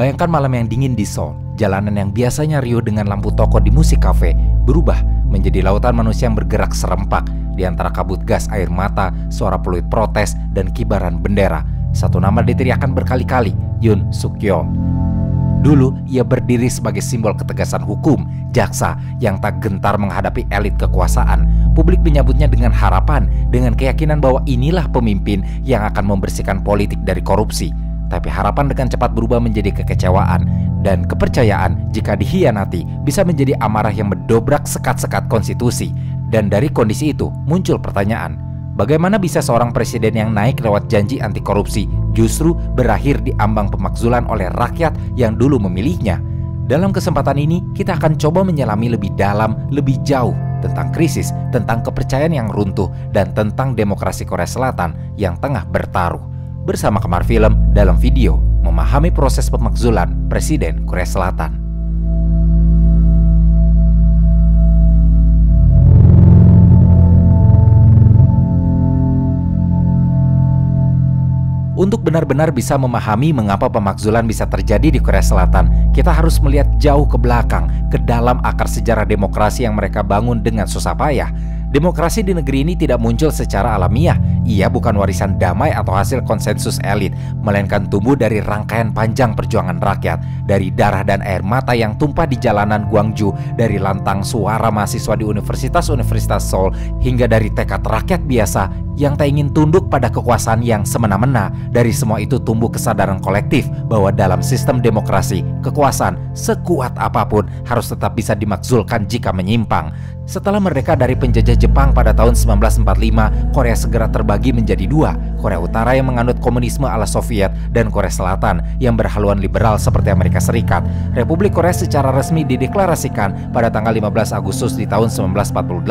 Bayangkan malam yang dingin di Seoul. Jalanan yang biasanya riuh dengan lampu toko di musik kafe berubah menjadi lautan manusia yang bergerak serempak di antara kabut gas air mata, suara peluit protes, dan kibaran bendera. Satu nama diteriakkan berkali-kali, Yoon Suk Yeol. Dulu ia berdiri sebagai simbol ketegasan hukum, jaksa yang tak gentar menghadapi elit kekuasaan. Publik menyambutnya dengan harapan, dengan keyakinan bahwa inilah pemimpin yang akan membersihkan politik dari korupsi. Tapi harapan dengan cepat berubah menjadi kekecewaan, dan kepercayaan jika dikhianati bisa menjadi amarah yang mendobrak sekat-sekat konstitusi. Dan dari kondisi itu muncul pertanyaan, bagaimana bisa seorang presiden yang naik lewat janji anti korupsi justru berakhir di ambang pemakzulan oleh rakyat yang dulu memilihnya? Dalam kesempatan ini kita akan coba menyelami lebih dalam, lebih jauh tentang krisis, tentang kepercayaan yang runtuh, dan tentang demokrasi Korea Selatan yang tengah bertaruh. Bersama Kamar Film dalam video memahami proses pemakzulan Presiden Korea Selatan. Untuk benar-benar bisa memahami mengapa pemakzulan bisa terjadi di Korea Selatan, kita harus melihat jauh ke belakang, ke dalam akar sejarah demokrasi yang mereka bangun dengan susah payah. Demokrasi di negeri ini tidak muncul secara alamiah. Ia bukan warisan damai atau hasil konsensus elit, melainkan tumbuh dari rangkaian panjang perjuangan rakyat, dari darah dan air mata yang tumpah di jalanan Gwangju, dari lantang suara mahasiswa di universitas-universitas Seoul, hingga dari tekad rakyat biasa yang tak ingin tunduk pada kekuasaan yang semena-mena. Dari semua itu tumbuh kesadaran kolektif bahwa dalam sistem demokrasi, kekuasaan sekuat apapun harus tetap bisa dimakzulkan jika menyimpang. Setelah merdeka dari penjajah Jepang pada tahun 1945, Korea segera terbagi menjadi dua, Korea Utara yang menganut komunisme ala Soviet dan Korea Selatan yang berhaluan liberal seperti Amerika Serikat. Republik Korea secara resmi dideklarasikan pada tanggal 15 Agustus di tahun 1948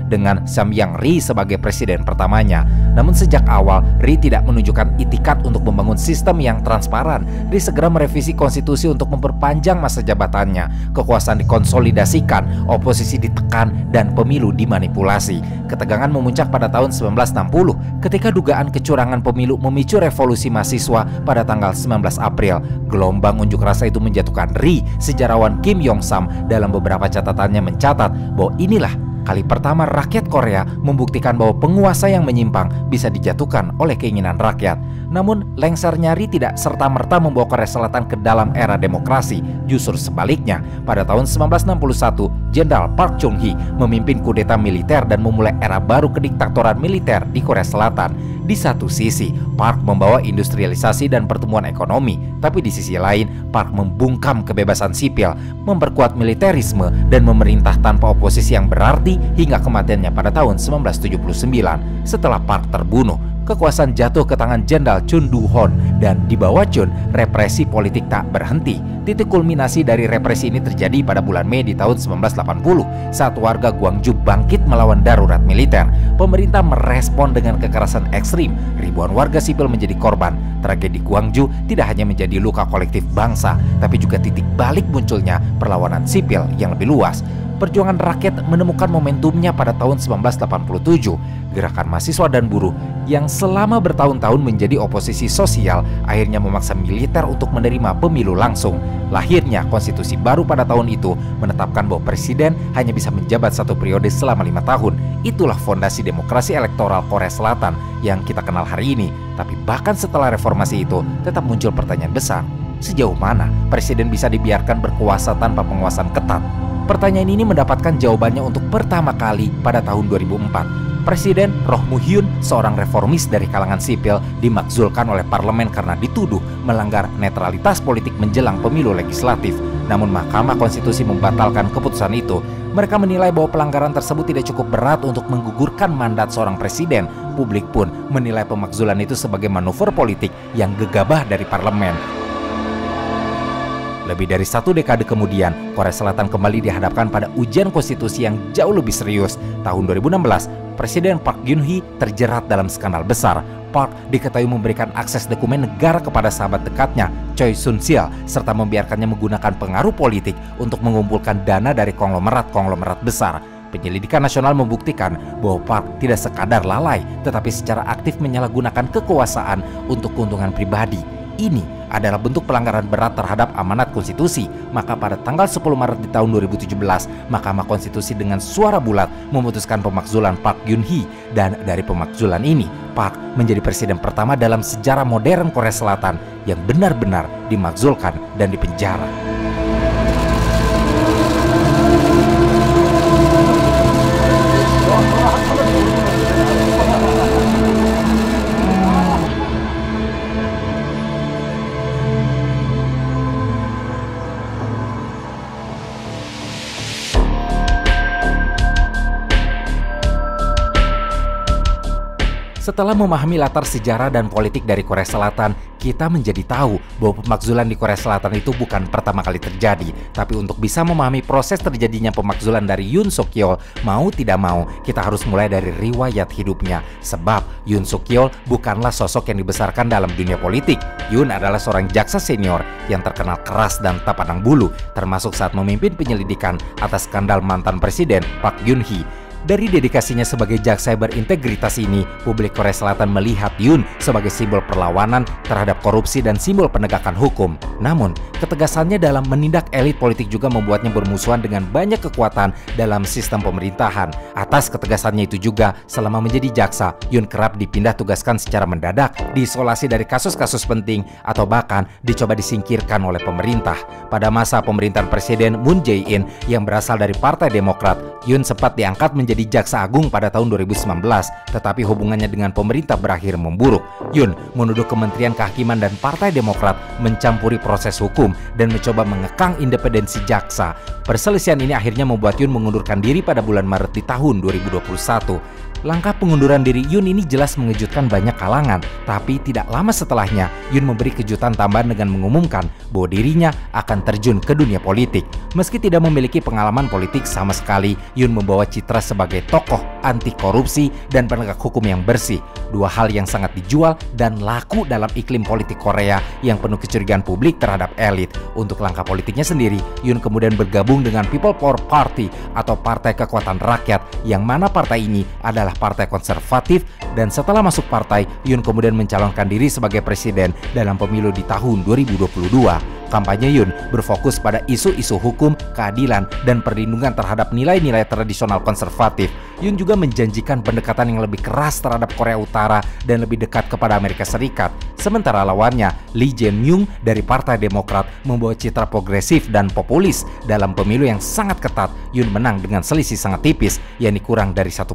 dengan Samyang-ri sebagai presiden pertamanya. Namun sejak awal, Ri tidak menunjukkan itikat untuk membangun sistem yang transparan. Ri segera merevisi konstitusi untuk memperpanjang masa jabatannya. Kekuasaan dikonsolidasikan, oposisi ditekan, dan pemilu dimanipulasi. Ketegangan memuncak pada tahun 1960 ketika dugaan kecurangan pemilu memicu revolusi mahasiswa pada tanggal 19 April. Gelombang unjuk rasa itu menjatuhkan Ri. Sejarawan Kim Yong-sam dalam beberapa catatannya mencatat bahwa inilah kali pertama rakyat Korea membuktikan bahwa penguasa yang menyimpang bisa dijatuhkan oleh keinginan rakyat. Namun, lengsernya Ri tidak serta-merta membawa Korea Selatan ke dalam era demokrasi. Justru sebaliknya, pada tahun 1961, Jenderal Park Chung-hee memimpin kudeta militer dan memulai era baru kediktatoran militer di Korea Selatan. Di satu sisi, Park membawa industrialisasi dan pertumbuhan ekonomi, tapi di sisi lain, Park membungkam kebebasan sipil, memperkuat militerisme, dan memerintah tanpa oposisi yang berarti hingga kematiannya pada tahun 1979. Setelah Park terbunuh, kekuasaan jatuh ke tangan Jenderal Chun Doo-hon, dan di bawah Chun, represi politik tak berhenti. Titik kulminasi dari represi ini terjadi pada bulan Mei di tahun 1980 saat warga Gwangju bangkit melawan darurat militer. Pemerintah merespon dengan kekerasan ekstrim. Ribuan warga sipil menjadi korban. Tragedi Gwangju tidak hanya menjadi luka kolektif bangsa, tapi juga titik balik munculnya perlawanan sipil yang lebih luas. Perjuangan rakyat menemukan momentumnya pada tahun 1987. Gerakan mahasiswa dan buruh yang selama bertahun-tahun menjadi oposisi sosial akhirnya memaksa militer untuk menerima pemilu langsung. Lahirnya konstitusi baru pada tahun itu menetapkan bahwa presiden hanya bisa menjabat satu periode selama 5 tahun. Itulah fondasi demokrasi elektoral Korea Selatan yang kita kenal hari ini. Tapi bahkan setelah reformasi itu tetap muncul pertanyaan besar. Sejauh mana presiden bisa dibiarkan berkuasa tanpa penguasaan ketat? Pertanyaan ini mendapatkan jawabannya untuk pertama kali pada tahun 2004. Presiden Roh Moo-hyun, seorang reformis dari kalangan sipil, dimakzulkan oleh parlemen karena dituduh melanggar netralitas politik menjelang pemilu legislatif. Namun Mahkamah Konstitusi membatalkan keputusan itu. Mereka menilai bahwa pelanggaran tersebut tidak cukup berat untuk menggugurkan mandat seorang presiden. Publik pun menilai pemakzulan itu sebagai manuver politik yang gegabah dari parlemen. Lebih dari 1 dekade kemudian, Korea Selatan kembali dihadapkan pada ujian konstitusi yang jauh lebih serius. Tahun 2016, Presiden Park Geun-hye terjerat dalam skandal besar. Park diketahui memberikan akses dokumen negara kepada sahabat dekatnya, Choi Soon-sil, serta membiarkannya menggunakan pengaruh politik untuk mengumpulkan dana dari konglomerat-konglomerat besar. Penyelidikan nasional membuktikan bahwa Park tidak sekadar lalai, tetapi secara aktif menyalahgunakan kekuasaan untuk keuntungan pribadi. Ini adalah bentuk pelanggaran berat terhadap amanat konstitusi. Maka pada tanggal 10 Maret di tahun 2017, Mahkamah Konstitusi dengan suara bulat memutuskan pemakzulan Park Geun-hye. Dan dari pemakzulan ini, Park menjadi presiden pertama dalam sejarah modern Korea Selatan yang benar-benar dimakzulkan dan dipenjara. Setelah memahami latar sejarah dan politik dari Korea Selatan, kita menjadi tahu bahwa pemakzulan di Korea Selatan itu bukan pertama kali terjadi. Tapi untuk bisa memahami proses terjadinya pemakzulan dari Yoon Suk Yeol, mau tidak mau, kita harus mulai dari riwayat hidupnya. Sebab Yoon Suk Yeol bukanlah sosok yang dibesarkan dalam dunia politik. Yoon adalah seorang jaksa senior yang terkenal keras dan tak pandang bulu, termasuk saat memimpin penyelidikan atas skandal mantan presiden Park Geun-hye. Dari dedikasinya sebagai jaksa yang berintegritas ini, publik Korea Selatan melihat Yoon sebagai simbol perlawanan terhadap korupsi dan simbol penegakan hukum. Namun, ketegasannya dalam menindak elit politik juga membuatnya bermusuhan dengan banyak kekuatan dalam sistem pemerintahan. Atas ketegasannya itu juga, selama menjadi jaksa, Yoon kerap dipindah tugaskan secara mendadak, diisolasi dari kasus-kasus penting, atau bahkan dicoba disingkirkan oleh pemerintah. Pada masa pemerintahan Presiden Moon Jae-in yang berasal dari Partai Demokrat, Yoon sempat diangkat menjadi jaksa agung pada tahun 2019, tetapi hubungannya dengan pemerintah berakhir memburuk. Yoon menuduh Kementerian Kehakiman dan Partai Demokrat mencampuri proses hukum dan mencoba mengekang independensi jaksa. Perselisihan ini akhirnya membuat Yoon mengundurkan diri pada bulan Maret di tahun 2021. Langkah pengunduran diri Yoon ini jelas mengejutkan banyak kalangan, tapi tidak lama setelahnya Yoon memberi kejutan tambahan dengan mengumumkan bahwa dirinya akan terjun ke dunia politik. Meski tidak memiliki pengalaman politik sama sekali, Yoon membawa citra sebagai tokoh anti korupsi dan penegak hukum yang bersih. Dua hal yang sangat dijual dan laku dalam iklim politik Korea yang penuh kecurigaan publik terhadap elit. Untuk langkah politiknya sendiri, Yoon kemudian bergabung dengan People Power Party atau Partai Kekuatan Rakyat, yang mana partai ini adalah partai konservatif. Dan setelah masuk partai, Yoon kemudian mencalonkan diri sebagai presiden dalam pemilu di tahun 2022. Kampanye Yoon berfokus pada isu-isu hukum, keadilan, dan perlindungan terhadap nilai-nilai tradisional konservatif. Yoon juga menjanjikan pendekatan yang lebih keras terhadap Korea Utara dan lebih dekat kepada Amerika Serikat. Sementara lawannya, Lee Jae-myung dari Partai Demokrat membawa citra progresif dan populis. Dalam pemilu yang sangat ketat, Yoon menang dengan selisih sangat tipis, yakni kurang dari 1%.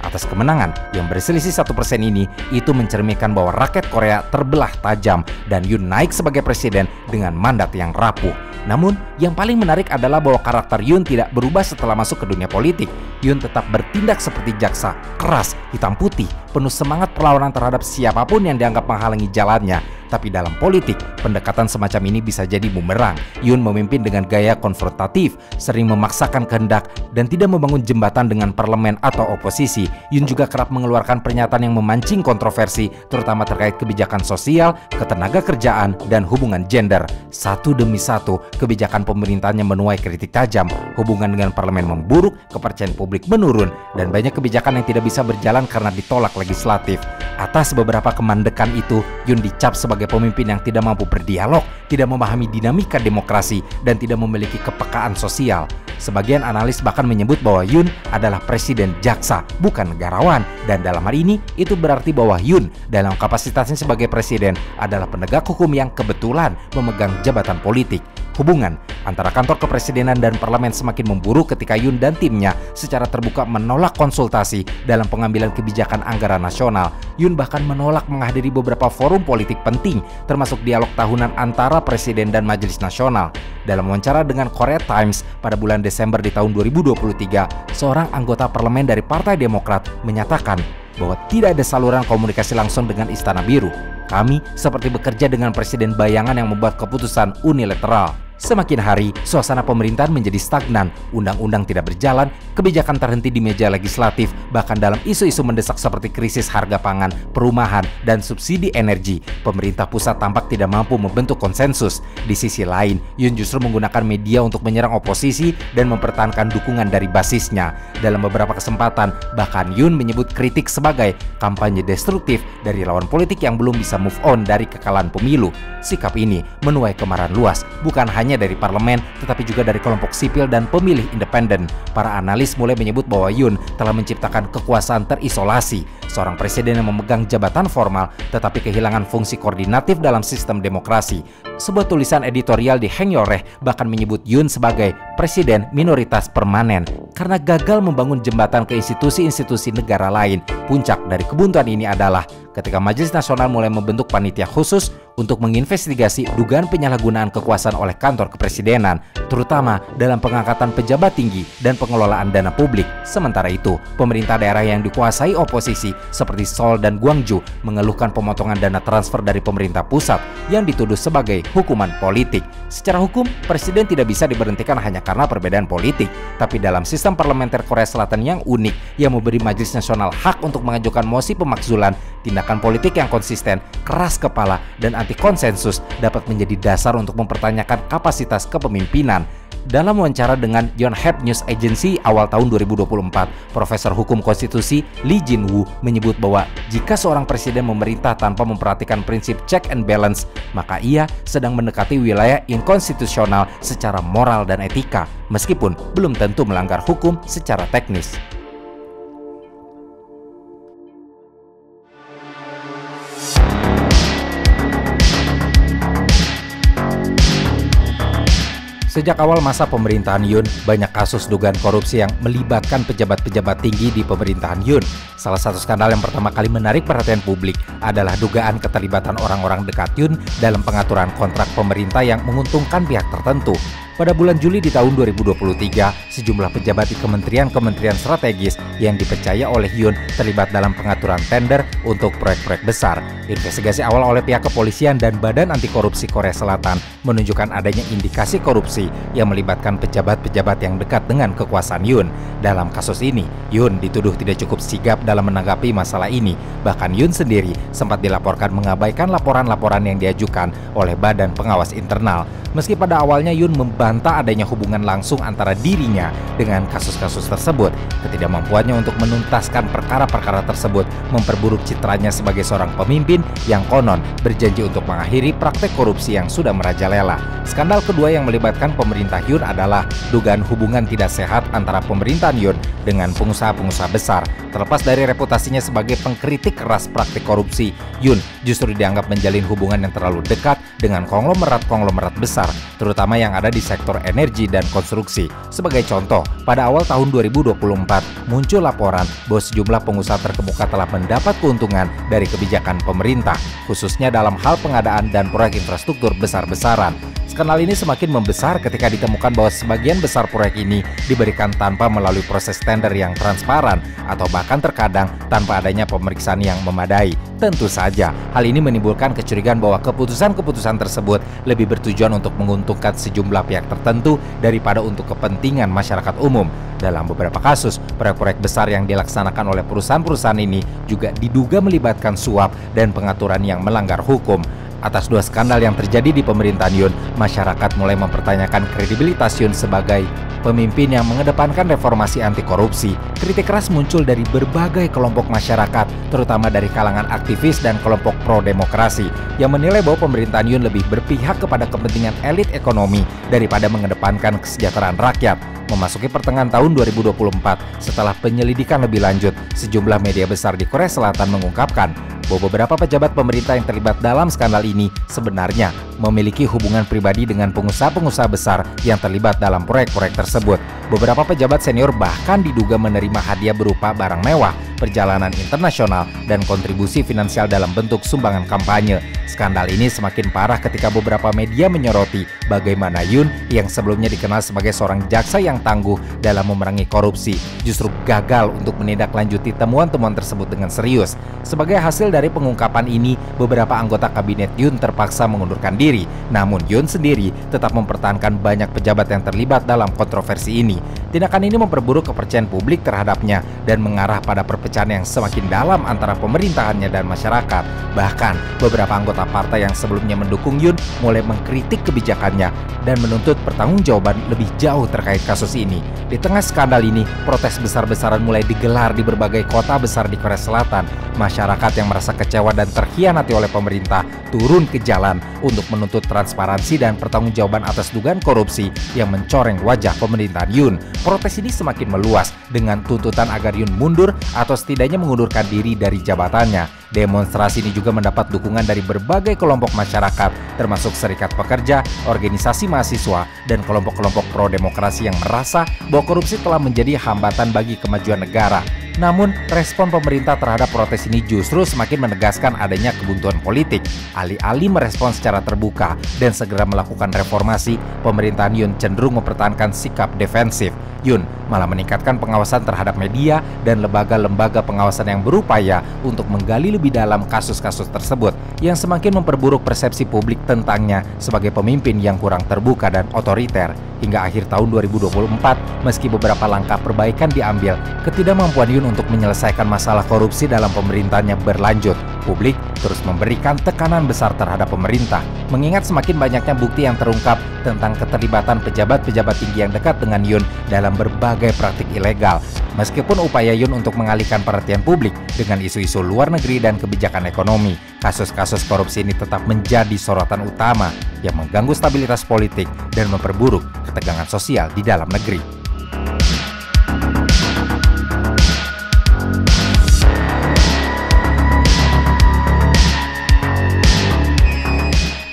Atas kemenangan yang berselisih 1% ini, itu mencerminkan bahwa rakyat Korea terbelah tajam dan Yoon naik sebagai presiden dengan mandat yang rapuh. Namun, yang paling menarik adalah bahwa karakter Yoon tidak berubah setelah masuk ke dunia politik. Yoon tetap bertindak seperti jaksa, keras, hitam putih, penuh semangat perlawanan terhadap siapapun yang dianggap menghalangi jalannya. Tapi dalam politik, pendekatan semacam ini bisa jadi bumerang. Yoon memimpin dengan gaya konfrontatif, sering memaksakan kehendak, dan tidak membangun jembatan dengan parlemen atau oposisi. Yoon juga kerap mengeluarkan pernyataan yang memancing kontroversi, terutama terkait kebijakan sosial, ketenaga kerjaan, dan hubungan gender. Satu demi satu, kebijakan pemerintahnya menuai kritik tajam, hubungan dengan parlemen memburuk, kepercayaan publik menurun, dan banyak kebijakan yang tidak bisa berjalan karena ditolak legislatif. Atas beberapa kemandekan itu, Yoon dicap sebagai pemimpin yang tidak mampu berdialog, tidak memahami dinamika demokrasi, dan tidak memiliki kepekaan sosial. Sebagian analis bahkan menyebut bahwa Yoon adalah presiden jaksa, bukan negarawan. Dan dalam hal ini, itu berarti bahwa Yoon dalam kapasitasnya sebagai presiden adalah penegak hukum yang kebetulan memegang jabatan politik. Hubungan antara kantor kepresidenan dan parlemen semakin memburuk ketika Yoon dan timnya secara terbuka menolak konsultasi dalam pengambilan kebijakan anggaran nasional. Yoon bahkan menolak menghadiri beberapa forum politik penting, termasuk dialog tahunan antara presiden dan majelis nasional. Dalam wawancara dengan Korea Times pada bulan Desember di tahun 2023, seorang anggota parlemen dari Partai Demokrat menyatakan bahwa tidak ada saluran komunikasi langsung dengan Istana Biru. Kami seperti bekerja dengan presiden bayangan yang membuat keputusan unilateral. Semakin hari, suasana pemerintahan menjadi stagnan, undang-undang tidak berjalan, kebijakan terhenti di meja legislatif, bahkan dalam isu-isu mendesak seperti krisis harga pangan, perumahan, dan subsidi energi. Pemerintah pusat tampak tidak mampu membentuk konsensus. Di sisi lain, Yoon justru menggunakan media untuk menyerang oposisi dan mempertahankan dukungan dari basisnya. Dalam beberapa kesempatan, bahkan Yoon menyebut kritik sebagai kampanye destruktif dari lawan politik yang belum bisa move on dari kekalahan pemilu. Sikap ini menuai kemarahan luas, bukan hanya dari parlemen, tetapi juga dari kelompok sipil dan pemilih independen. Para analis mulai menyebut bahwa Yoon telah menciptakan kekuasaan terisolasi, seorang presiden yang memegang jabatan formal, tetapi kehilangan fungsi koordinatif dalam sistem demokrasi. Sebuah tulisan editorial di Haengyeolrae bahkan menyebut Yoon sebagai presiden minoritas permanen karena gagal membangun jembatan ke institusi-institusi negara lain. Puncak dari kebuntuan ini adalah ketika Majelis Nasional mulai membentuk panitia khusus untuk menginvestigasi dugaan penyalahgunaan kekuasaan oleh kantor kepresidenan, terutama dalam pengangkatan pejabat tinggi dan pengelolaan dana publik. Sementara itu, pemerintah daerah yang dikuasai oposisi seperti Seoul dan Gwangju mengeluhkan pemotongan dana transfer dari pemerintah pusat yang dituduh sebagai hukuman politik. Secara hukum, presiden tidak bisa diberhentikan hanya karena perbedaan politik, tapi dalam sistem parlementer Korea Selatan yang unik yang memberi Majelis Nasional hak untuk mengajukan mosi pemakzulan, tindakan politik yang konsisten, keras kepala, dan anti konsensus dapat menjadi dasar untuk mempertanyakan kapasitas kepemimpinan. Dalam wawancara dengan Yonhap News Agency awal tahun 2024, Profesor Hukum Konstitusi Lee Jin-woo menyebut bahwa jika seorang presiden memerintah tanpa memperhatikan prinsip check and balance, maka ia sedang mendekati wilayah inkonstitusional secara moral dan etika, meskipun belum tentu melanggar hukum secara teknis. Sejak awal masa pemerintahan Yoon, banyak kasus dugaan korupsi yang melibatkan pejabat-pejabat tinggi di pemerintahan Yoon. Salah satu skandal yang pertama kali menarik perhatian publik adalah dugaan keterlibatan orang-orang dekat Yoon dalam pengaturan kontrak pemerintah yang menguntungkan pihak tertentu. Pada bulan Juli di tahun 2023, sejumlah pejabat di kementerian-kementerian strategis yang dipercaya oleh Yoon terlibat dalam pengaturan tender untuk proyek-proyek besar. Investigasi awal oleh pihak kepolisian dan Badan Anti Korupsi Korea Selatan menunjukkan adanya indikasi korupsi yang melibatkan pejabat-pejabat yang dekat dengan kekuasaan Yoon. Dalam kasus ini, Yoon dituduh tidak cukup sigap dalam menanggapi masalah ini. Bahkan Yoon sendiri sempat dilaporkan mengabaikan laporan-laporan yang diajukan oleh Badan Pengawas Internal. Meski pada awalnya Yoon membantah adanya hubungan langsung antara dirinya dengan kasus-kasus tersebut, ketidakmampuannya untuk menuntaskan perkara-perkara tersebut memperburuk citranya sebagai seorang pemimpin yang konon berjanji untuk mengakhiri praktek korupsi yang sudah merajalela. Skandal kedua yang melibatkan pemerintah Yoon adalah dugaan hubungan tidak sehat antara pemerintahan Yoon dengan pengusaha-pengusaha besar. Terlepas dari reputasinya sebagai pengkritik keras praktik korupsi, Yoon justru dianggap menjalin hubungan yang terlalu dekat dengan konglomerat-konglomerat besar, terutama yang ada di sektor energi dan konstruksi. Sebagai contoh, pada awal tahun 2024 muncul laporan bahwa sejumlah pengusaha terkemuka telah mendapat keuntungan dari kebijakan pemerintah, khususnya dalam hal pengadaan dan proyek infrastruktur besar-besaran. Skandal ini semakin membesar ketika ditemukan bahwa sebagian besar proyek ini diberikan tanpa melalui proses tender yang transparan atau bahkan terkadang tanpa adanya pemeriksaan yang memadai. Tentu saja, hal ini menimbulkan kecurigaan bahwa keputusan-keputusan tersebut lebih bertujuan untuk menguntungkan sejumlah pihak tertentu daripada untuk kepentingan masyarakat umum. Dalam beberapa kasus, proyek-proyek besar yang dilaksanakan oleh perusahaan-perusahaan ini juga diduga melibatkan suap dan pengaturan yang melanggar hukum. Atas dua skandal yang terjadi di pemerintahan Yoon, masyarakat mulai mempertanyakan kredibilitas Yoon sebagai pemimpin yang mengedepankan reformasi anti korupsi. Kritik keras muncul dari berbagai kelompok masyarakat, terutama dari kalangan aktivis dan kelompok pro-demokrasi, yang menilai bahwa pemerintahan Yoon lebih berpihak kepada kepentingan elit ekonomi daripada mengedepankan kesejahteraan rakyat. Memasuki pertengahan tahun 2024, setelah penyelidikan lebih lanjut, sejumlah media besar di Korea Selatan mengungkapkan bahwa beberapa pejabat pemerintah yang terlibat dalam skandal ini sebenarnya memiliki hubungan pribadi dengan pengusaha-pengusaha besar yang terlibat dalam proyek-proyek tersebut. Beberapa pejabat senior bahkan diduga menerima hadiah berupa barang mewah, perjalanan internasional, dan kontribusi finansial dalam bentuk sumbangan kampanye. Skandal ini semakin parah ketika beberapa media menyoroti bagaimana Yoon yang sebelumnya dikenal sebagai seorang jaksa yang tangguh dalam memerangi korupsi justru gagal untuk menindaklanjuti temuan-temuan tersebut dengan serius. Sebagai hasil dari pengungkapan ini, beberapa anggota kabinet Yoon terpaksa mengundurkan diri sendiri. Namun Yoon sendiri tetap mempertahankan banyak pejabat yang terlibat dalam kontroversi ini. Tindakan ini memperburuk kepercayaan publik terhadapnya dan mengarah pada perpecahan yang semakin dalam antara pemerintahannya dan masyarakat. Bahkan beberapa anggota partai yang sebelumnya mendukung Yoon mulai mengkritik kebijakannya dan menuntut pertanggungjawaban lebih jauh terkait kasus ini. Di tengah skandal ini, protes besar-besaran mulai digelar di berbagai kota besar di Korea Selatan. Masyarakat yang merasa kecewa dan terkhianati oleh pemerintah turun ke jalan untuk menuntut transparansi dan pertanggungjawaban atas dugaan korupsi yang mencoreng wajah pemerintahan Yoon. Protes ini semakin meluas dengan tuntutan agar Yoon mundur atau setidaknya mengundurkan diri dari jabatannya. Demonstrasi ini juga mendapat dukungan dari berbagai kelompok masyarakat, termasuk serikat pekerja, organisasi mahasiswa, dan kelompok-kelompok pro-demokrasi yang merasa bahwa korupsi telah menjadi hambatan bagi kemajuan negara. Namun, respon pemerintah terhadap protes ini justru semakin menegaskan adanya kebuntuan politik. Alih-alih merespons secara terbuka dan segera melakukan reformasi, pemerintahan Yoon cenderung mempertahankan sikap defensif. Yoon malah meningkatkan pengawasan terhadap media dan lembaga-lembaga pengawasan yang berupaya untuk menggali lebih dalam kasus-kasus tersebut, yang semakin memperburuk persepsi publik tentangnya sebagai pemimpin yang kurang terbuka dan otoriter. Hingga akhir tahun 2024, meski beberapa langkah perbaikan diambil, ketidakmampuan Yoon untuk menyelesaikan masalah korupsi dalam pemerintahannya berlanjut. Publik terus memberikan tekanan besar terhadap pemerintah, mengingat semakin banyaknya bukti yang terungkap tentang keterlibatan pejabat-pejabat tinggi yang dekat dengan Yoon dalam berbagai praktik ilegal. Meskipun upaya Yoon untuk mengalihkan perhatian publik dengan isu-isu luar negeri dan kebijakan ekonomi, kasus-kasus korupsi ini tetap menjadi sorotan utama yang mengganggu stabilitas politik dan memperburuk ketegangan sosial di dalam negeri.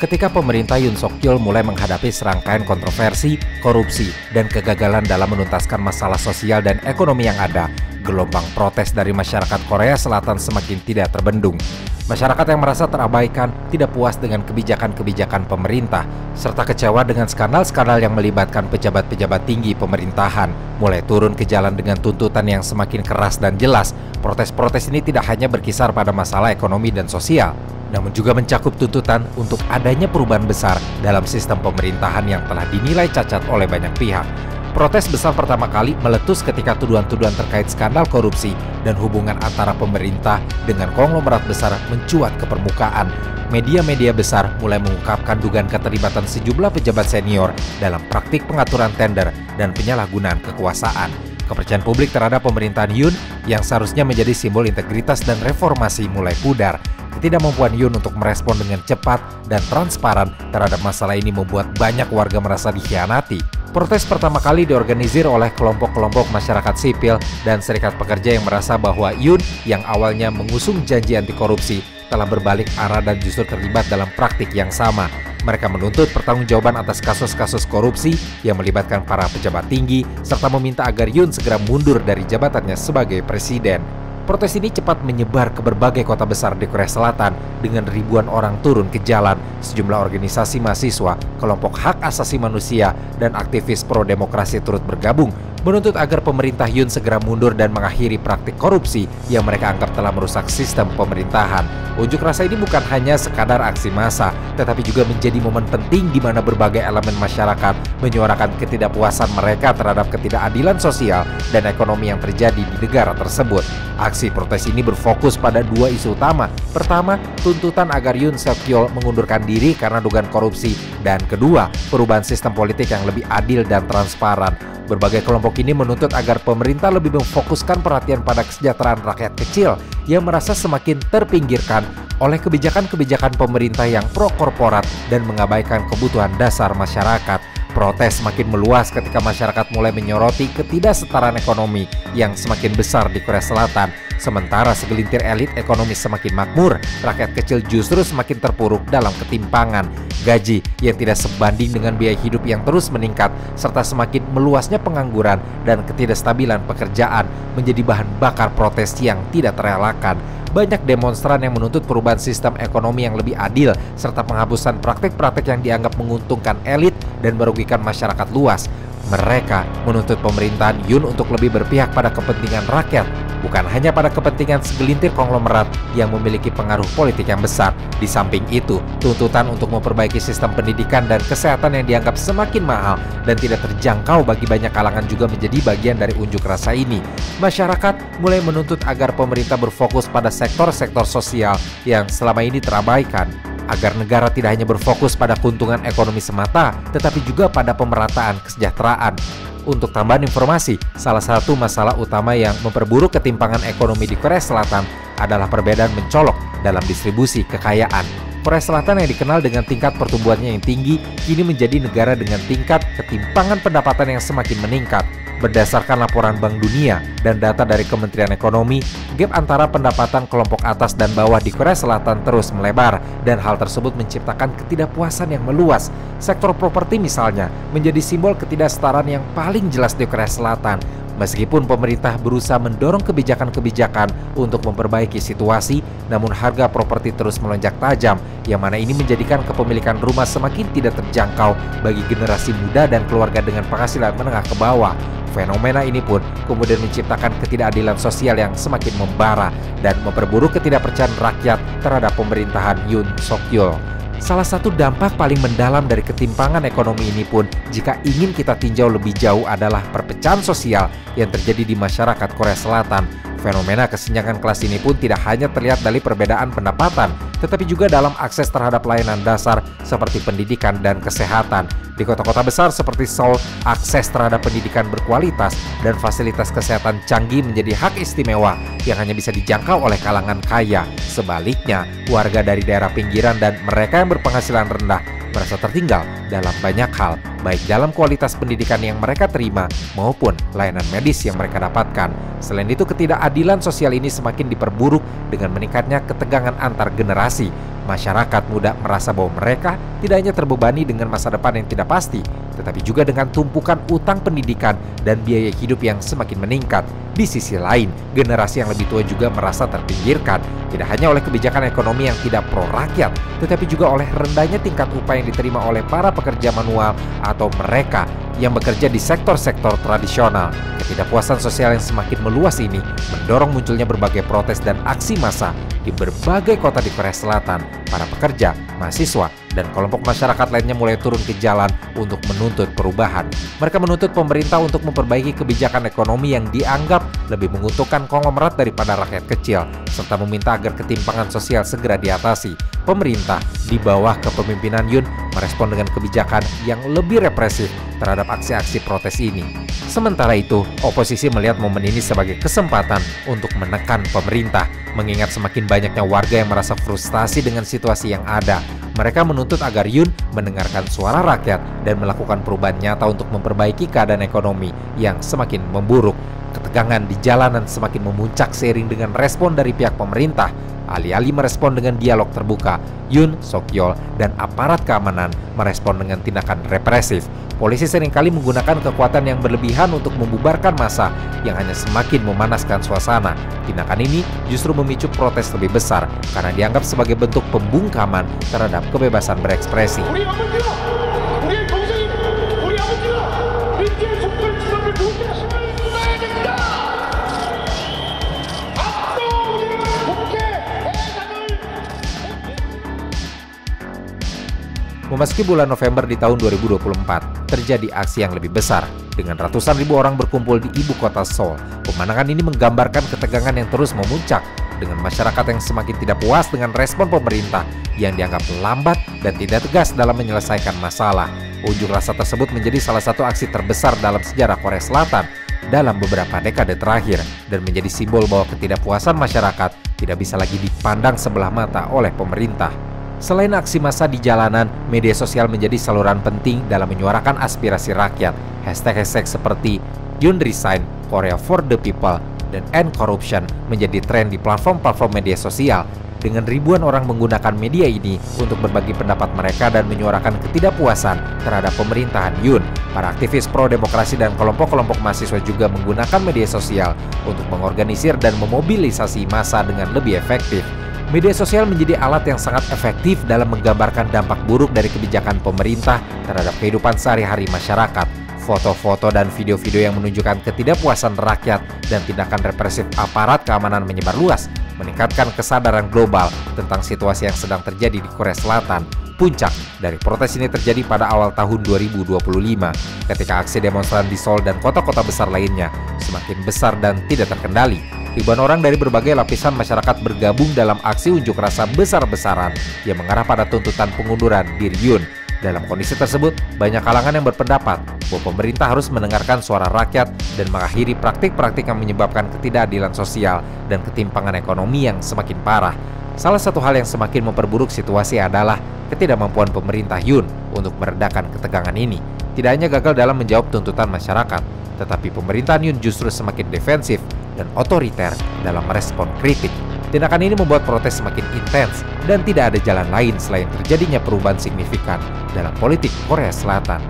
Ketika pemerintah Yoon Suk Yeol mulai menghadapi serangkaian kontroversi, korupsi, dan kegagalan dalam menuntaskan masalah sosial dan ekonomi yang ada, gelombang protes dari masyarakat Korea Selatan semakin tidak terbendung. Masyarakat yang merasa terabaikan, tidak puas dengan kebijakan-kebijakan pemerintah, serta kecewa dengan skandal-skandal yang melibatkan pejabat-pejabat tinggi pemerintahan, mulai turun ke jalan dengan tuntutan yang semakin keras dan jelas. Protes-protes ini tidak hanya berkisar pada masalah ekonomi dan sosial, namun juga mencakup tuntutan untuk adanya perubahan besar dalam sistem pemerintahan yang telah dinilai cacat oleh banyak pihak. Protes besar pertama kali meletus ketika tuduhan-tuduhan terkait skandal korupsi dan hubungan antara pemerintah dengan konglomerat besar mencuat ke permukaan. Media-media besar mulai mengungkapkan dugaan keterlibatan sejumlah pejabat senior dalam praktik pengaturan tender dan penyalahgunaan kekuasaan. Kepercayaan publik terhadap pemerintahan Yoon yang seharusnya menjadi simbol integritas dan reformasi mulai pudar. Ketidakmampuan Yoon untuk merespon dengan cepat dan transparan terhadap masalah ini membuat banyak warga merasa dikhianati. Protes pertama kali diorganisir oleh kelompok-kelompok masyarakat sipil dan serikat pekerja yang merasa bahwa Yoon yang awalnya mengusung janji anti korupsi telah berbalik arah dan justru terlibat dalam praktik yang sama. Mereka menuntut pertanggungjawaban atas kasus-kasus korupsi yang melibatkan para pejabat tinggi serta meminta agar Yoon segera mundur dari jabatannya sebagai presiden. Protes ini cepat menyebar ke berbagai kota besar di Korea Selatan dengan ribuan orang turun ke jalan. Sejumlah organisasi mahasiswa, kelompok hak asasi manusia, dan aktivis pro-demokrasi turut bergabung menuntut agar pemerintah Yoon segera mundur dan mengakhiri praktik korupsi yang mereka anggap telah merusak sistem pemerintahan. Unjuk rasa ini bukan hanya sekadar aksi massa, tetapi juga menjadi momen penting di mana berbagai elemen masyarakat menyuarakan ketidakpuasan mereka terhadap ketidakadilan sosial dan ekonomi yang terjadi di negara tersebut. Aksi protes ini berfokus pada dua isu utama. Pertama, tuntutan agar Yoon Suk Yeol mengundurkan diri karena dugaan korupsi, dan kedua, perubahan sistem politik yang lebih adil dan transparan. Berbagai kelompok ini menuntut agar pemerintah lebih memfokuskan perhatian pada kesejahteraan rakyat kecil yang merasa semakin terpinggirkan oleh kebijakan-kebijakan pemerintah yang pro-korporat dan mengabaikan kebutuhan dasar masyarakat. Protes semakin meluas ketika masyarakat mulai menyoroti ketidaksetaraan ekonomi yang semakin besar di Korea Selatan. Sementara segelintir elit ekonomi semakin makmur, rakyat kecil justru semakin terpuruk dalam ketimpangan. Gaji yang tidak sebanding dengan biaya hidup yang terus meningkat, serta semakin meluasnya pengangguran dan ketidakstabilan pekerjaan menjadi bahan bakar protes yang tidak terelakkan. Banyak demonstran yang menuntut perubahan sistem ekonomi yang lebih adil, serta penghapusan praktik-praktik yang dianggap menguntungkan elit dan merugikan masyarakat luas. Mereka menuntut pemerintahan Yoon untuk lebih berpihak pada kepentingan rakyat bukan hanya pada kepentingan segelintir konglomerat yang memiliki pengaruh politik yang besar. Di samping itu, tuntutan untuk memperbaiki sistem pendidikan dan kesehatan yang dianggap semakin mahal dan tidak terjangkau bagi banyak kalangan juga menjadi bagian dari unjuk rasa ini. Masyarakat mulai menuntut agar pemerintah berfokus pada sektor-sektor sosial yang selama ini terabaikan, agar negara tidak hanya berfokus pada keuntungan ekonomi semata, tetapi juga pada pemerataan kesejahteraan. Untuk tambahan informasi, salah satu masalah utama yang memperburuk ketimpangan ekonomi di Korea Selatan adalah perbedaan mencolok dalam distribusi kekayaan. Korea Selatan yang dikenal dengan tingkat pertumbuhannya yang tinggi, kini menjadi negara dengan tingkat ketimpangan pendapatan yang semakin meningkat. Berdasarkan laporan Bank Dunia dan data dari Kementerian Ekonomi, gap antara pendapatan kelompok atas dan bawah di Korea Selatan terus melebar, dan hal tersebut menciptakan ketidakpuasan yang meluas. Sektor properti misalnya menjadi simbol ketidaksetaraan yang paling jelas di Korea Selatan. Meskipun pemerintah berusaha mendorong kebijakan-kebijakan untuk memperbaiki situasi, namun harga properti terus melonjak tajam, yang mana ini menjadikan kepemilikan rumah semakin tidak terjangkau bagi generasi muda dan keluarga dengan penghasilan menengah ke bawah. Fenomena ini pun kemudian menciptakan ketidakadilan sosial yang semakin membara dan memperburuk ketidakpercayaan rakyat terhadap pemerintahan Yoon Suk Yeol. Salah satu dampak paling mendalam dari ketimpangan ekonomi ini pun, jika ingin kita tinjau lebih jauh, adalah perpecahan sosial yang terjadi di masyarakat Korea Selatan. Fenomena kesenjangan kelas ini pun tidak hanya terlihat dari perbedaan pendapatan, tetapi juga dalam akses terhadap layanan dasar seperti pendidikan dan kesehatan. Di kota-kota besar seperti Seoul, akses terhadap pendidikan berkualitas dan fasilitas kesehatan canggih menjadi hak istimewa yang hanya bisa dijangkau oleh kalangan kaya. Sebaliknya, warga dari daerah pinggiran dan mereka yang berpenghasilan rendah merasa tertinggal dalam banyak hal, baik dalam kualitas pendidikan yang mereka terima maupun layanan medis yang mereka dapatkan. Selain itu, ketidakadilan sosial ini semakin diperburuk dengan meningkatnya ketegangan antar generasi. Masyarakat muda merasa bahwa mereka tidak hanya terbebani dengan masa depan yang tidak pasti, tetapi juga dengan tumpukan utang pendidikan dan biaya hidup yang semakin meningkat. Di sisi lain, generasi yang lebih tua juga merasa terpinggirkan, tidak hanya oleh kebijakan ekonomi yang tidak pro rakyat, tetapi juga oleh rendahnya tingkat upah yang diterima oleh para pekerja manual atau mereka yang bekerja di sektor-sektor tradisional. Ketidakpuasan sosial yang semakin meluas ini mendorong munculnya berbagai protes dan aksi massa di berbagai kota di Korea Selatan. Para pekerja, mahasiswa, dan kelompok masyarakat lainnya mulai turun ke jalan untuk menuntut perubahan. Mereka menuntut pemerintah untuk memperbaiki kebijakan ekonomi yang dianggap lebih menguntungkan konglomerat daripada rakyat kecil, serta meminta agar ketimpangan sosial segera diatasi. Pemerintah di bawah kepemimpinan Yoon merespon dengan kebijakan yang lebih represif terhadap aksi-aksi protes ini. Sementara itu, oposisi melihat momen ini sebagai kesempatan untuk menekan pemerintah, mengingat semakin banyaknya warga yang merasa frustasi dengan situasi yang ada. Mereka menuntut agar Yoon mendengarkan suara rakyat dan melakukan perubahan nyata untuk memperbaiki keadaan ekonomi yang semakin memburuk. Ketegangan di jalanan semakin memuncak seiring dengan respon dari pihak pemerintah. Alih-alih merespon dengan dialog terbuka, Yoon Suk Yeol dan aparat keamanan merespon dengan tindakan represif. Polisi seringkali menggunakan kekuatan yang berlebihan untuk membubarkan massa yang hanya semakin memanaskan suasana. Tindakan ini justru memicu protes lebih besar karena dianggap sebagai bentuk pembungkaman terhadap kebebasan berekspresi. Memasuki bulan November di tahun 2024, terjadi aksi yang lebih besar dengan ratusan ribu orang berkumpul di ibu kota Seoul. Pemandangan ini menggambarkan ketegangan yang terus memuncak dengan masyarakat yang semakin tidak puas dengan respon pemerintah yang dianggap lambat dan tidak tegas dalam menyelesaikan masalah. Unjuk rasa tersebut menjadi salah satu aksi terbesar dalam sejarah Korea Selatan dalam beberapa dekade terakhir dan menjadi simbol bahwa ketidakpuasan masyarakat tidak bisa lagi dipandang sebelah mata oleh pemerintah. Selain aksi massa di jalanan, media sosial menjadi saluran penting dalam menyuarakan aspirasi rakyat. Hashtag-hashtag seperti Yoon Resign, Korea for the People, dan End Corruption menjadi tren di platform-platform media sosial. Dengan ribuan orang menggunakan media ini untuk berbagi pendapat mereka dan menyuarakan ketidakpuasan terhadap pemerintahan Yoon, para aktivis pro-demokrasi dan kelompok-kelompok mahasiswa juga menggunakan media sosial untuk mengorganisir dan memobilisasi massa dengan lebih efektif. Media sosial menjadi alat yang sangat efektif dalam menggambarkan dampak buruk dari kebijakan pemerintah terhadap kehidupan sehari-hari masyarakat. Foto-foto dan video-video yang menunjukkan ketidakpuasan rakyat dan tindakan represif aparat keamanan menyebar luas, meningkatkan kesadaran global tentang situasi yang sedang terjadi di Korea Selatan. Puncak dari protes ini terjadi pada awal tahun 2025, ketika aksi demonstran di Seoul dan kota-kota besar lainnya semakin besar dan tidak terkendali. Ribuan orang dari berbagai lapisan masyarakat bergabung dalam aksi unjuk rasa besar-besaran yang mengarah pada tuntutan pengunduran diri Yoon. Dalam kondisi tersebut, banyak kalangan yang berpendapat bahwa pemerintah harus mendengarkan suara rakyat dan mengakhiri praktik-praktik yang menyebabkan ketidakadilan sosial dan ketimpangan ekonomi yang semakin parah. Salah satu hal yang semakin memperburuk situasi adalah ketidakmampuan pemerintah Yoon untuk meredakan ketegangan ini. Tidak hanya gagal dalam menjawab tuntutan masyarakat, tetapi pemerintahan Yoon justru semakin defensif dan otoriter dalam merespon kritik. Tindakan ini membuat protes semakin intens dan tidak ada jalan lain selain terjadinya perubahan signifikan dalam politik Korea Selatan.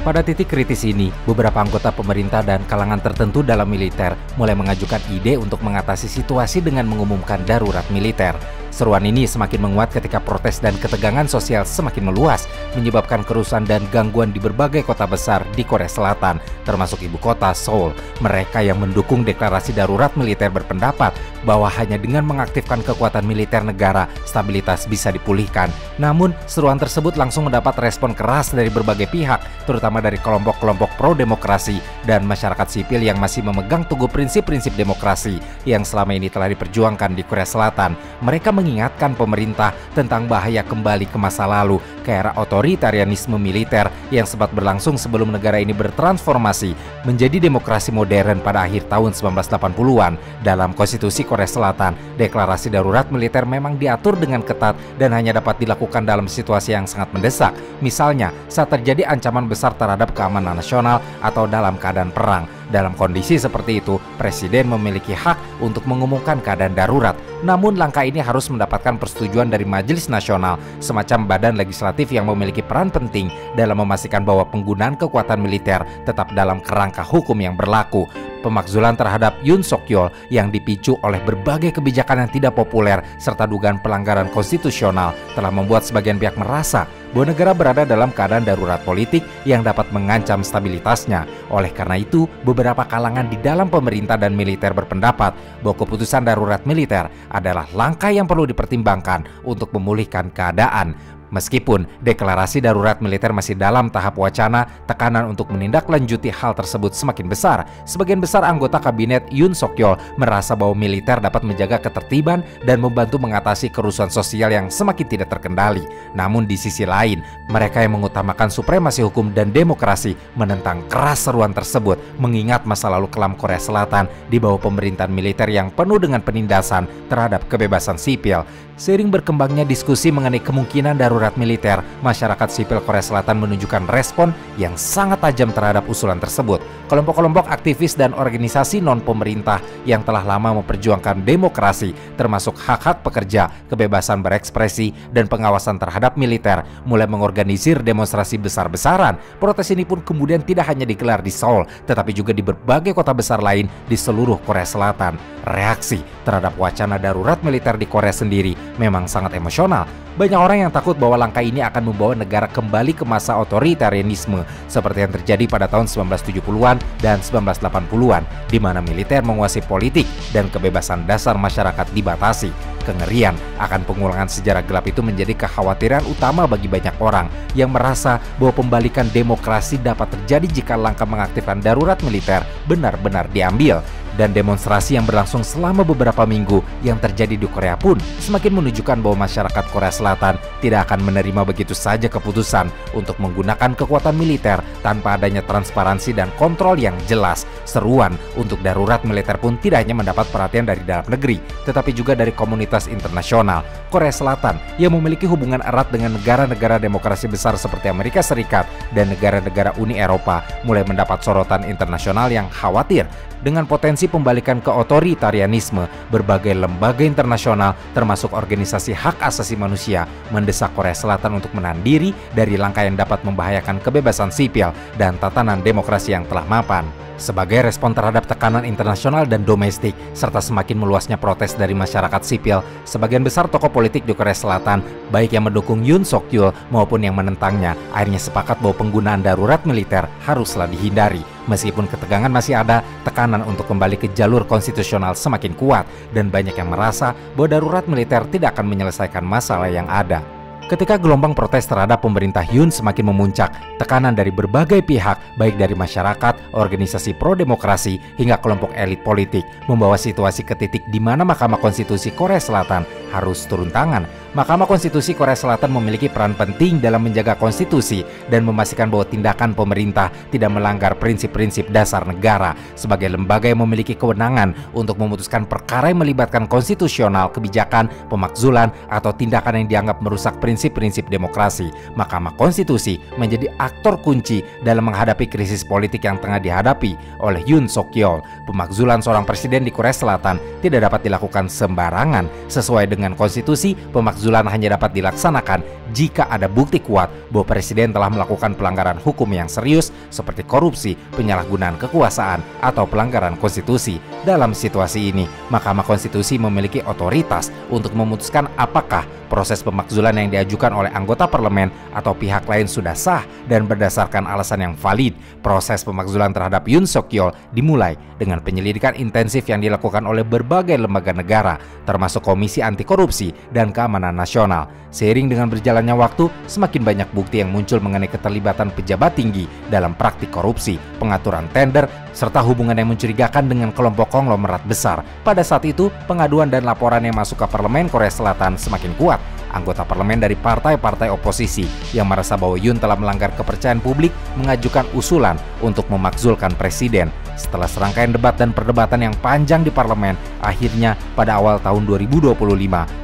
Pada titik kritis ini, beberapa anggota pemerintah dan kalangan tertentu dalam militer mulai mengajukan ide untuk mengatasi situasi dengan mengumumkan darurat militer. Seruan ini semakin menguat ketika protes dan ketegangan sosial semakin meluas, menyebabkan kerusuhan dan gangguan di berbagai kota besar di Korea Selatan, termasuk ibu kota Seoul. Mereka yang mendukung deklarasi darurat militer berpendapat bahwa hanya dengan mengaktifkan kekuatan militer negara, stabilitas bisa dipulihkan. Namun, seruan tersebut langsung mendapat respon keras dari berbagai pihak, terutama dari kelompok-kelompok pro-demokrasi dan masyarakat sipil yang masih memegang teguh prinsip-prinsip demokrasi yang selama ini telah diperjuangkan di Korea Selatan. Mereka mengingatkan pemerintah tentang bahaya kembali ke masa lalu, ke era otoritarianisme militer yang sempat berlangsung sebelum negara ini bertransformasi menjadi demokrasi modern pada akhir tahun 1980-an. Dalam konstitusi Korea Selatan, deklarasi darurat militer memang diatur dengan ketat dan hanya dapat dilakukan dalam situasi yang sangat mendesak, misalnya saat terjadi ancaman besar terhadap keamanan nasional atau dalam keadaan perang. Dalam kondisi seperti itu, Presiden memiliki hak untuk mengumumkan keadaan darurat. Namun langkah ini harus mendapatkan persetujuan dari Majelis Nasional, semacam badan legislatif yang memiliki peran penting dalam memastikan bahwa penggunaan kekuatan militer tetap dalam kerangka hukum yang berlaku. Pemakzulan terhadap Yoon Suk Yeol yang dipicu oleh berbagai kebijakan yang tidak populer serta dugaan pelanggaran konstitusional telah membuat sebagian pihak merasa bahwa negara berada dalam keadaan darurat politik yang dapat mengancam stabilitasnya. Oleh karena itu, beberapa kalangan di dalam pemerintah dan militer berpendapat bahwa keputusan darurat militer adalah langkah yang perlu dipertimbangkan untuk memulihkan keadaan. Meskipun deklarasi darurat militer masih dalam tahap wacana, tekanan untuk menindaklanjuti hal tersebut semakin besar. Sebagian besar anggota kabinet Yoon Suk Yeol merasa bahwa militer dapat menjaga ketertiban dan membantu mengatasi kerusuhan sosial yang semakin tidak terkendali. Namun di sisi lain, mereka yang mengutamakan supremasi hukum dan demokrasi menentang keras seruan tersebut, mengingat masa lalu kelam Korea Selatan di bawah pemerintahan militer yang penuh dengan penindasan terhadap kebebasan sipil. Seiring berkembangnya diskusi mengenai kemungkinan darurat militer, masyarakat sipil Korea Selatan menunjukkan respon yang sangat tajam terhadap usulan tersebut. Kelompok-kelompok aktivis dan organisasi non-pemerintah yang telah lama memperjuangkan demokrasi, termasuk hak-hak pekerja, kebebasan berekspresi, dan pengawasan terhadap militer, mulai mengorganisir demonstrasi besar-besaran. Protes ini pun kemudian tidak hanya digelar di Seoul, tetapi juga di berbagai kota besar lain di seluruh Korea Selatan. Reaksi terhadap wacana darurat militer di Korea sendiri memang sangat emosional. Banyak orang yang takut bahwa langkah ini akan membawa negara kembali ke masa otoritarianisme seperti yang terjadi pada tahun 1970-an dan 1980-an, di mana militer menguasai politik dan kebebasan dasar masyarakat dibatasi. Kengerian akan pengulangan sejarah gelap itu menjadi kekhawatiran utama bagi banyak orang yang merasa bahwa pembalikan demokrasi dapat terjadi jika langkah mengaktifkan darurat militer benar-benar diambil. dan demonstrasi yang berlangsung selama beberapa minggu yang terjadi di Korea pun semakin menunjukkan bahwa masyarakat Korea Selatan tidak akan menerima begitu saja keputusan untuk menggunakan kekuatan militer tanpa adanya transparansi dan kontrol yang jelas. Seruan untuk darurat militer pun tidak hanya mendapat perhatian dari dalam negeri, tetapi juga dari komunitas internasional. Korea Selatan yang memiliki hubungan erat dengan negara-negara demokrasi besar seperti Amerika Serikat dan negara-negara Uni Eropa mulai mendapat sorotan internasional yang khawatir dengan potensi pembalikan ke otoritarianisme. Berbagai lembaga internasional termasuk organisasi hak asasi manusia mendesak Korea Selatan untuk menahan diri dari langkah yang dapat membahayakan kebebasan sipil dan tatanan demokrasi yang telah mapan. Sebagai respon terhadap tekanan internasional dan domestik, serta semakin meluasnya protes dari masyarakat sipil, sebagian besar tokoh politik di Korea Selatan, baik yang mendukung Yoon Suk Yeol maupun yang menentangnya, akhirnya sepakat bahwa penggunaan darurat militer haruslah dihindari. Meskipun ketegangan masih ada, tekanan untuk kembali ke jalur konstitusional semakin kuat, dan banyak yang merasa bahwa darurat militer tidak akan menyelesaikan masalah yang ada. Ketika gelombang protes terhadap pemerintah Yoon semakin memuncak, tekanan dari berbagai pihak, baik dari masyarakat, organisasi pro-demokrasi, hingga kelompok elit politik, membawa situasi ke titik di mana Mahkamah Konstitusi Korea Selatan harus turun tangan. Mahkamah Konstitusi Korea Selatan memiliki peran penting dalam menjaga konstitusi dan memastikan bahwa tindakan pemerintah tidak melanggar prinsip-prinsip dasar negara. Sebagai lembaga yang memiliki kewenangan untuk memutuskan perkara yang melibatkan konstitusional, kebijakan, pemakzulan, atau tindakan yang dianggap merusak prinsip-prinsip demokrasi, Mahkamah Konstitusi menjadi aktor kunci dalam menghadapi krisis politik yang tengah dihadapi oleh Yoon Suk Yeol. Pemakzulan seorang presiden di Korea Selatan tidak dapat dilakukan sembarangan. Sesuai dengan konstitusi, pemakzulan hanya dapat dilaksanakan jika ada bukti kuat bahwa presiden telah melakukan pelanggaran hukum yang serius seperti korupsi, penyalahgunaan kekuasaan, atau pelanggaran konstitusi. Dalam situasi ini, Mahkamah Konstitusi memiliki otoritas untuk memutuskan apakah proses pemakzulan yang diajukan oleh anggota parlemen atau pihak lain sudah sah dan berdasarkan alasan yang valid. Proses pemakzulan terhadap Yoon Suk Yeol dimulai dengan penyelidikan intensif yang dilakukan oleh berbagai lembaga negara, termasuk Komisi Anti Korupsi dan Keamanan Nasional. Seiring dengan berjalannya waktu, semakin banyak bukti yang muncul mengenai keterlibatan pejabat tinggi dalam praktik korupsi, pengaturan tender, serta hubungan yang mencurigakan dengan kelompok konglomerat besar. Pada saat itu, pengaduan dan laporan yang masuk ke parlemen Korea Selatan semakin kuat. Anggota parlemen dari partai-partai oposisi yang merasa bahwa Yoon telah melanggar kepercayaan publik mengajukan usulan untuk memakzulkan presiden. Setelah serangkaian debat dan perdebatan yang panjang di parlemen, akhirnya pada awal tahun 2025,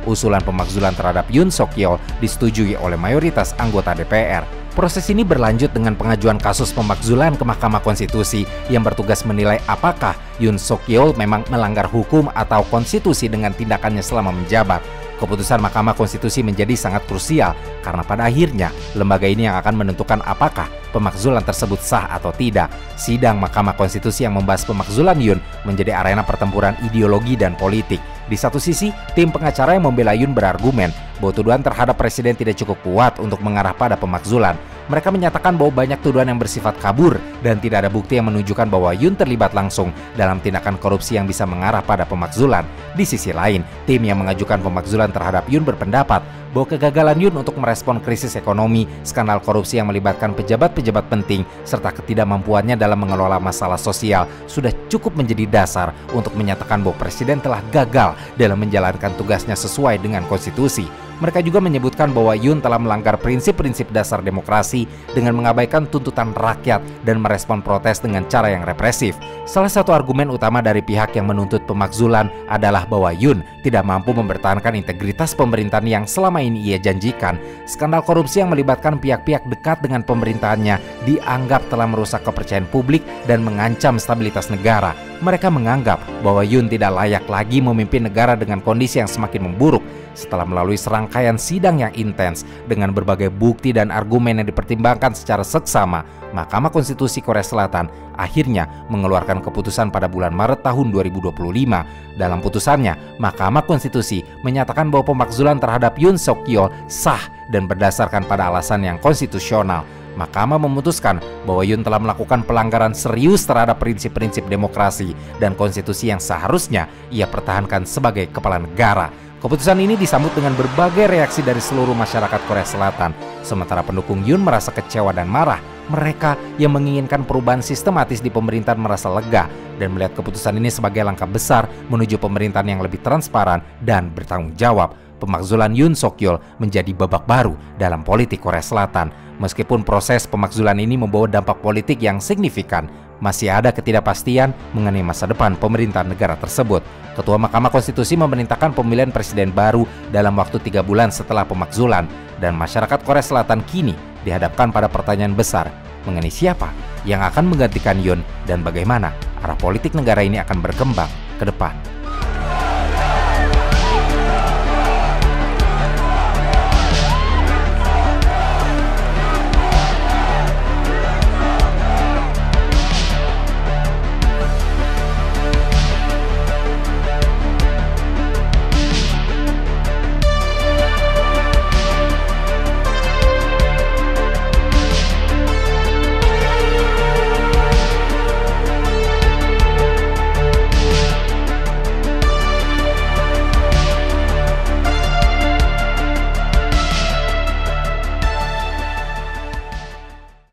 usulan pemakzulan terhadap Yoon Suk Yeol disetujui oleh mayoritas anggota DPR. Proses ini berlanjut dengan pengajuan kasus pemakzulan ke Mahkamah Konstitusi yang bertugas menilai apakah Yoon Suk Yeol memang melanggar hukum atau konstitusi dengan tindakannya selama menjabat. Keputusan Mahkamah Konstitusi menjadi sangat krusial karena pada akhirnya lembaga ini yang akan menentukan apakah pemakzulan tersebut sah atau tidak. Sidang Mahkamah Konstitusi yang membahas pemakzulan Yoon menjadi arena pertempuran ideologi dan politik. Di satu sisi, tim pengacara yang membela Yoon berargumen bahwa tuduhan terhadap presiden tidak cukup kuat untuk mengarah pada pemakzulan. Mereka menyatakan bahwa banyak tuduhan yang bersifat kabur dan tidak ada bukti yang menunjukkan bahwa Yoon terlibat langsung dalam tindakan korupsi yang bisa mengarah pada pemakzulan. Di sisi lain, tim yang mengajukan pemakzulan terhadap Yoon berpendapat bahwa kegagalan Yoon untuk merespon krisis ekonomi, skandal korupsi yang melibatkan pejabat-pejabat penting, serta ketidakmampuannya dalam mengelola masalah sosial sudah cukup menjadi dasar untuk menyatakan bahwa presiden telah gagal dalam menjalankan tugasnya sesuai dengan konstitusi. Mereka juga menyebutkan bahwa Yoon telah melanggar prinsip-prinsip dasar demokrasi dengan mengabaikan tuntutan rakyat dan merespon protes dengan cara yang represif. Salah satu argumen utama dari pihak yang menuntut pemakzulan adalah bahwa Yoon tidak mampu mempertahankan integritas pemerintahan yang selama ini ia janjikan. Skandal korupsi yang melibatkan pihak-pihak dekat dengan pemerintahannya dianggap telah merusak kepercayaan publik dan mengancam stabilitas negara. Mereka menganggap bahwa Yoon tidak layak lagi memimpin negara dengan kondisi yang semakin memburuk. Setelah melalui serangkaian sidang yang intens dengan berbagai bukti dan argumen yang dipertimbangkan secara seksama, Mahkamah Konstitusi Korea Selatan akhirnya mengeluarkan keputusan pada bulan Maret tahun 2025. Dalam putusannya, Mahkamah Konstitusi menyatakan bahwa pemakzulan terhadap Yoon Suk Yeol sah dan berdasarkan pada alasan yang konstitusional. Mahkamah memutuskan bahwa Yoon telah melakukan pelanggaran serius terhadap prinsip-prinsip demokrasi dan konstitusi yang seharusnya ia pertahankan sebagai kepala negara. Keputusan ini disambut dengan berbagai reaksi dari seluruh masyarakat Korea Selatan. Sementara pendukung Yoon merasa kecewa dan marah Mereka yang menginginkan perubahan sistematis di pemerintahan merasa lega dan melihat keputusan ini sebagai langkah besar menuju pemerintahan yang lebih transparan dan bertanggung jawab. Pemakzulan Yoon Suk Yeol menjadi babak baru dalam politik Korea Selatan. Meskipun proses pemakzulan ini membawa dampak politik yang signifikan, masih ada ketidakpastian mengenai masa depan pemerintahan negara tersebut. Ketua Mahkamah Konstitusi memerintahkan pemilihan presiden baru dalam waktu 3 bulan setelah pemakzulan, dan masyarakat Korea Selatan kini dihadapkan pada pertanyaan besar mengenai siapa yang akan menggantikan Yoon dan bagaimana arah politik negara ini akan berkembang ke depan.